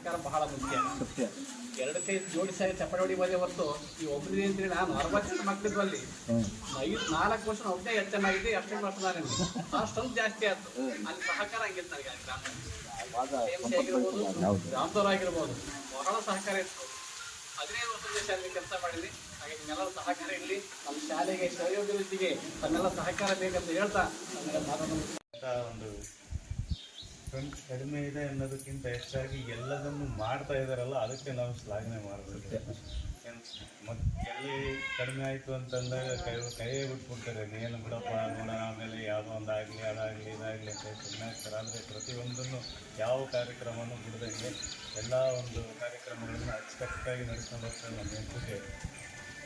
ಸಹಕಾರ ಬಹಳ ಮುಖ್ಯ. ಸತ್ಯ. ಎರಡು ಕೈ ಜೋಡಿಸಾಗಿ ಚಪ್ಪಡಿ ಹೊಡಿಬೋದೇ ಹೊರತು ಈ ಒಬ್ಬರಿಗೆ ಅಂತೇಳಿ ನಾನು 60 ಮಕ್ಕಳಿದ್ವು ಅಲ್ಲಿ 4 ವರ್ಷ ಒಬ್ಬನೇ ಹೆಚ್ಚನಾಗಿದೆ, ಅಷ್ಟೇ ವರ್ಷ ನಾನು ಅಷ್ಟೊಂದು ಜಾಸ್ತಿ ಆಯ್ತು. ಅಲ್ಲಿ ಸಹಕಾರ ಹಂಗಿತ್ತು ನನಗೆ. ಆಗಿರ್ಬೋದು, ಗ್ರಾಮದವ್ರು ಆಗಿರ್ಬೋದು, ಬಹಳ ಸಹಕಾರ ಇತ್ತು. 15 ವರ್ಷದ ಶಾಲೆಗೆ ಕೆಲಸ ಮಾಡಿದ್ವಿ. ಹಾಗೆ ನಿಮ್ಮೆಲ್ಲರ ಸಹಕಾರ ಇರಲಿ. ನಮ್ಮ ಶಾಲೆಗೆ ಸಹಯೋಗದೊಂದಿಗೆ ತಮ್ಮೆಲ್ಲ ಸಹಕಾರ ಬೇಕಂತ ಹೇಳ್ತಾ ಒಂದು ಕಡಿಮೆ ಇದೆ ಅನ್ನೋದಕ್ಕಿಂತ ಹೆಚ್ಚಾಗಿ ಎಲ್ಲದನ್ನು ಮಾಡ್ತಾ ಇದ್ದಾರಲ್ಲ, ಅದಕ್ಕೆ ನಾವು ಶ್ಲಾಘನೆ ಮಾಡಬೇಕು. ಮತ್ತು ಎಲ್ಲಿ ಕಡಿಮೆ ಆಯಿತು ಅಂತಂದಾಗ ಕೈಯೇ ಬಿಟ್ಬಿಡ್ತಾರೆ, ನೀನು ಬಿಡಪ್ಪ ನೋಡೋಣ, ಆಮೇಲೆ ಯಾವುದೋ ಒಂದು ಆಗಲಿ ಅದಾಗಲಿ ಇದಾಗಲಿ ಅಂತ ಸುಮ್ಮನೆ ಆಗ್ತಾರೆ. ಆದರೆ ಪ್ರತಿಯೊಂದನ್ನು ಯಾವ ಕಾರ್ಯಕ್ರಮವನ್ನು ಬಿಡದಂಗೆ ಎಲ್ಲ ಒಂದು ಕಾರ್ಯಕ್ರಮಗಳನ್ನು ಅಚ್ಚುಕಟ್ಟಾಗಿ ನಡೆಸ್ಕೊಂಡು ಹೋಗ್ತಾರೆ. ನಮ್ಮ ಹೆಂಚಿಗೆ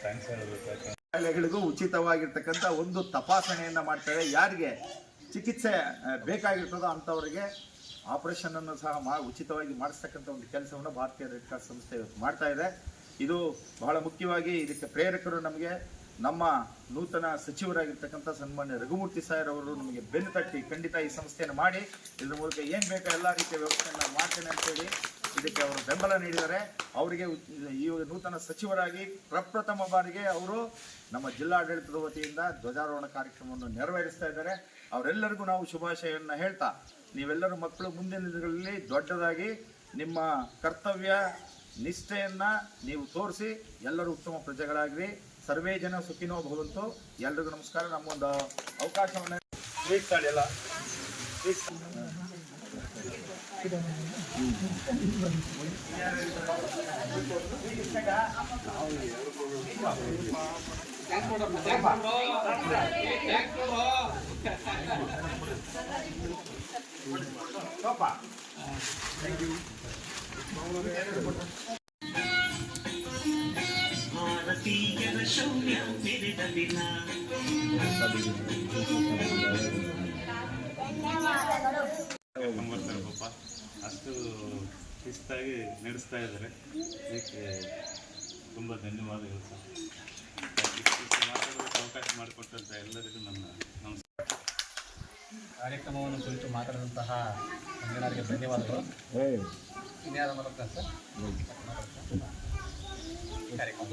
ಥ್ಯಾಂಕ್ಸ್ ಹೇಳಬೇಕು. ಶಾಲೆಗಳಿಗೂ ಉಚಿತವಾಗಿರ್ತಕ್ಕಂಥ ಒಂದು ತಪಾಸಣೆಯನ್ನು ಮಾಡ್ತಾರೆ. ಯಾರಿಗೆ ಚಿಕಿತ್ಸೆ ಬೇಕಾಗಿರ್ತದೋ ಅಂಥವರಿಗೆ ಆಪರೇಷನನ್ನು ಸಹ ಉಚಿತವಾಗಿ ಮಾಡಿಸ್ತಕ್ಕಂಥ ಒಂದು ಕೆಲಸವನ್ನು ಭಾರತೀಯ ರೆಡ್ ಕ್ರಾಸ್ ಸಂಸ್ಥೆ ಇವತ್ತು ಮಾಡ್ತಾ ಇದೆ. ಇದು ಬಹಳ ಮುಖ್ಯವಾಗಿ ಇದಕ್ಕೆ ಪ್ರೇರಕರು ನಮಗೆ ನಮ್ಮ ನೂತನ ಸಚಿವರಾಗಿರ್ತಕ್ಕಂಥ ಸನ್ಮಾನ್ಯ ರಘುಮೂರ್ತಿ ಸಾಯರ್ ಅವರು ನಮಗೆ ಬೆನ್ನು ತಟ್ಟಿ ಖಂಡಿತ ಈ ಸಂಸ್ಥೆಯನ್ನು ಮಾಡಿ ಇದ್ರ ಮೂಲಕ ಏನು ಬೇಕೋ ಎಲ್ಲ ರೀತಿಯ ವ್ಯವಸ್ಥೆಯನ್ನು ಮಾಡ್ತೇನೆ ಅಂತೇಳಿ ಇದಕ್ಕೆ ಅವರು ಬೆಂಬಲ ನೀಡಿದ್ದಾರೆ. ಅವರಿಗೆ ಈ ನೂತನ ಸಚಿವರಾಗಿ ಪ್ರಪ್ರಥಮ ಬಾರಿಗೆ ಅವರು ನಮ್ಮ ಜಿಲ್ಲಾಡಳಿತದ ವತಿಯಿಂದ ಧ್ವಜಾರೋಹಣ ಕಾರ್ಯಕ್ರಮವನ್ನು ನೆರವೇರಿಸ್ತಾ ಇದ್ದಾರೆ. ಅವರೆಲ್ಲರಿಗೂ ನಾವು ಶುಭಾಶಯವನ್ನು ಹೇಳ್ತಾ, ನೀವೆಲ್ಲರೂ ಮಕ್ಕಳು ಮುಂದಿನ ದಿನಗಳಲ್ಲಿ ದೊಡ್ಡದಾಗಿ ನಿಮ್ಮ ಕರ್ತವ್ಯ ನಿಷ್ಠೆಯನ್ನು ನೀವು ತೋರಿಸಿ ಎಲ್ಲರೂ ಉತ್ತಮ ಪ್ರಜೆಗಳಾಗ್ರಿ. ಸರ್ವೇ ಜನ ಸುಖಿನೋ ಭವಂತು. ಎಲ್ರಿಗೂ ನಮಸ್ಕಾರ. ನಮ್ಮೊಂದು ಅವಕಾಶವನ್ನು ಎಲ್ಲ ಭಾರತೀಯರ ಶೌರ್ಯ ಮೆರೆದ ದಿನ. ಪಾಪ ಅಷ್ಟು ಶಿಸ್ತಾಗಿ ನಡೆಸ್ತಾ ಇದ್ದಾರೆ. ಇದಕ್ಕೆ ತುಂಬ ಧನ್ಯವಾದಗಳು ಸರ್. ಮಾತಾಡೋದಕ್ಕೆ ಅವಕಾಶ ಮಾಡಿಕೊಟ್ಟಂಥ ಎಲ್ಲರಿಗೂ ನನ್ನ ನಮಸ್ಕಾರ. ಕಾರ್ಯಕ್ರಮವನ್ನು ಕುರಿತು ಮಾತಾಡಿದಂತಹ ಮಂಜಣ್ಣರಿಗೆ ಧನ್ಯವಾದಗಳು. ಇನ್ಯಾರು ಮಾತಾಡ್ತಾರೆ ಸರ್ ಕಾರ್ಯಕ್ರಮ